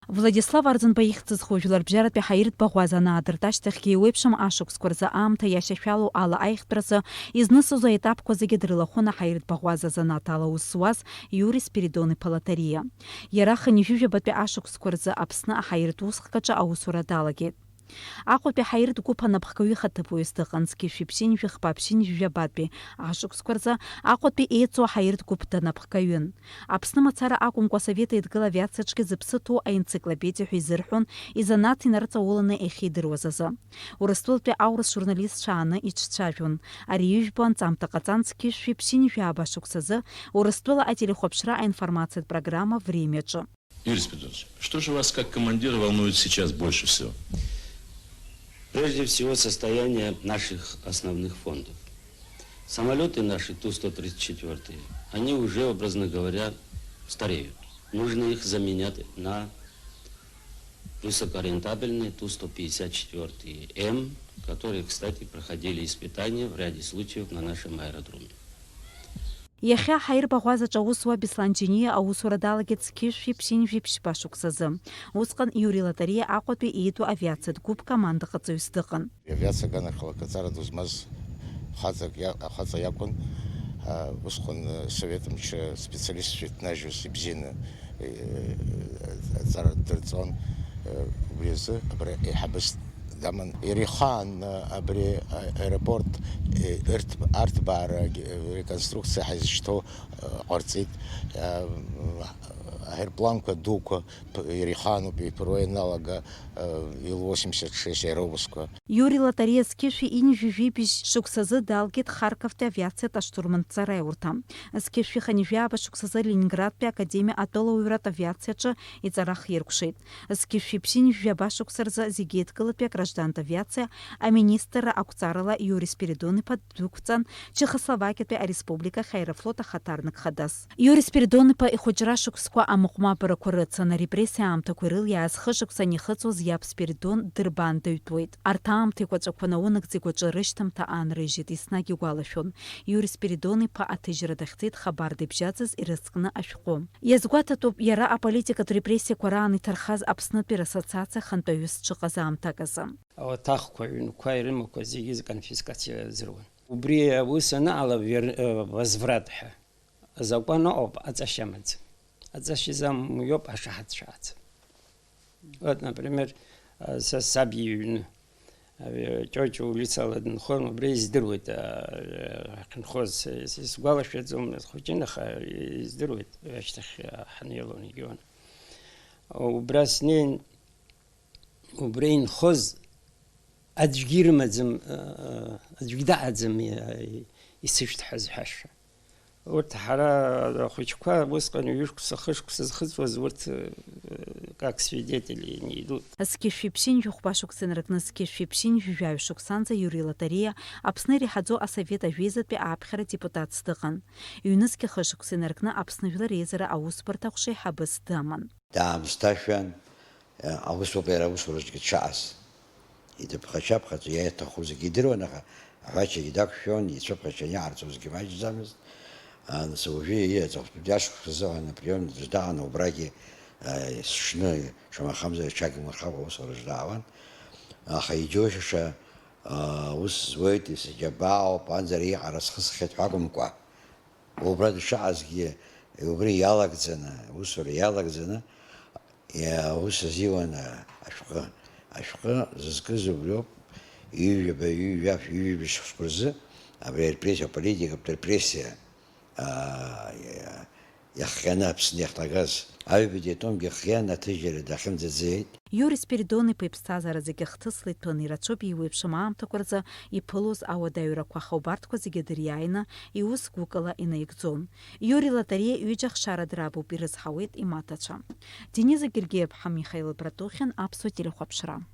Владислав Арзынбаихцыз хожулар бжаратпе Хаирт Багуазана адырташтахки уепшам ашықсқор за аамҭа иашьашәалоу ала аихтәразы изнысыз аетапқәа зегьы дрылахәын Хаирт Багуаза занааҭ ала аус зуаз Иури Спиридон-иԥа Лотариа. Иара хынҩажәижәабатәи ашықәсқәа рзы Аԥсны аҳаиртә усхкаҿы аусура далагеит. Аҟәатәи Хаирт гәыԥ анапхгаҩы хаҭыԥуаҩыс дыҟан зқьышәи-ԥшьынжәи хԥа-ԥшьынжәи жәабатәи ашықәсқәа рзы Аҟәатәи еиҵоу аҳаирт гәыԥ данапхгаҩын. Аԥсны мацара акәымкәа Асовет Еидгыла авиациаҿгьы зыԥсы ҭоу аенциклопедиа ҳәа изырҳәон изанааҭ инарыҵауланы иахьидыруаз азы. Урыстәылатәи аурыс журналистцәа ааны иҿцәажәон. Ари ижәбо анҵамҭа ҟаҵан зқьышәи-ԥшьынжәи аабашықәсазы Урыстәыла ателехәаԥшра аинформациатә программа «Времиаҿы». Юрий Спиридонович, что же вас как командира волнует сейчас больше всего? Прежде всего, состояние наших основных фондов. Самолеты наши Ту-134, они уже, образно говоря, стареют. Нужно их заменять на высокорентабельные Ту-154М, которые, кстати, проходили испытания в ряде случаев на нашем аэродроме. Иахьа Хаир Багуазаҿы аусуа Беслан аусура далагеит зқьышәи-ԥшьынжәи ԥшьба шықәсазы. Усҟан Иури Лотариа Аҟәатәи еиду авиациатә гәыԥ командаҟаҵаҩыс дыҟан. Авиациа ганахьала ду змаз хаҵа иакәын, усҟан Совет мчы специалистцәа иҭнажьыз ибзианы аҵара дырҵон. Убри азы абри еиҳабыс даман Ирихан абри аэропорт арҭбаара реконструкциа ҳазышьҭоу ҟарҵеит. Аерпланқәа дуқәа Ирихануп иԥыруа ианалага Ил-86 аеробусқәа. Иури Лотариа зқьышәи-инжәи-жәибжь шықәсазы далгеит Харковтәи авиациатә аштурманҭҵара аиурҭа. Зқьышәи-хынҩажәи абашықәсазы Ленинградтәи академиа атәылаҩратә авиациаҿы иҵара хиркәшеит. Зқьышәи-ԥшьынжәи абашықәса рзы зегьы еидкылатәи аграждантә авиациа аминистрра ақәҵарала Иури Спиридон-иԥа ддәықәҵан Чехословакиатәи ареспубликахь аерофлот ахаҭарнак хадас. Иури Спиридон-иԥа ихәыҷра шықәсқәа амыҟәмапарақәа рыцын арепрессиа аамҭақәа ирылиааз хышықәса ихыҵуаз иаб Спиридон дырбандаҩтәуеит. Арҭ аамҭа еиқәаҵәақәа наунагӡа игәаҿы рышьҭамҭа аанрыжьит, еснагь игәалашәон. Иури Спиридон-иԥа аҭыжьра дахьцеит Хабар дыбжьаӡыз ирызкны ашәҟәы. Иазгәаҭатәуп иара аполитикатә репрессиақәа раан иҭархаз Аԥснытәи рассоциациа хантәаҩыс дшыҟаз аамҭак азы. Ауаҭахқәа ҩнқәа ирымақәа зегьы конфискациа зыруан. Убри аус анаала возврат ҳәа азакәан ыҟоуп аҵашьа амаӡам. Аҵашьа изамуиоуп ашаҳаҭшааӡа. Вот, например, са саб иҩны Ҷоҷо улицала дынхон, убри издыруеит ҳахьынхоз, сгәалашәаӡом хәыҷын, аха издыруеит ашьҭахь ҳанеилон егьиуан. Убра снеин, убри инхоз аӡәгьы ирымаӡам, аӡәгьы даҟаӡам исышәҭҳәаз ҳәашәа. Урҭ ҳара ахәыҷқәа усҟан ҩышықәса, хышықәса зхыҵуаз урҭ как свидетели не идут. Зқьышәи-ԥшьынжәи хәба-шықәса инаркны зқьышәи-ԥшьынжәи жәаҩ шықәсанӡа Иури Лотариа Аԥсны иреиҳаӡоу асовет ажәеизатәи ааԥхьара депутатс дыҟан. Ҩнызқьи хышықәса инаркны Аԥсны Жәлар Реизара аусбарҭа ҟәшеиҳабыс даман. Даамысҭашәан аусуратә иара аусураҿгьы дшаҟаз. Идыԥхашьаԥхаҵо иааиҭаху зегьы идыруан, аха аҳәачагьы дақәшәон, ицәыԥхашьан иаарҵозгьы маҷӡамызт. Уажәы иаҵахәтәы ашықәсазы априом дыждаҟан, убрагьы сшны шамахамзар ҽагьмырхакәа аусураҿ даауан. Аха иџьоушьаша ус зуеит, исыџьабаауп, анзара иҟара схысхьеит ҳәа акәымкәа, убра дшаҟазгьы убри иалагӡаны, усура иалагӡаны ус азиуан ашәҟы. Ашәҟы зызкыз убриоуп, ҩҩажәи шықәсқәа рзы абри арепрессиа, аполитикатә репрессиа иахҟьаны Аԥсны иахҭагаз аҩбатәи атомгьы хиан аҭыжьра дахьымӡаӡеит. Иури Спиридон-иԥа иԥсҭазаара зегьы хҭысла иҭәын, ирацәоуп иуеиԥшым аамҭақәа рзы иԥылоз ауадаҩрақәа, аха убарҭқәа зегьы дыриааины иус гәыкала инаигӡон. Иури Лотариа ҩыџьа хшара драбуп, ирызҳауеит имаҭацәа. Денис Гергиев-ԥҳа, Михаил Братухин, Аԥсуа телехәаԥшра.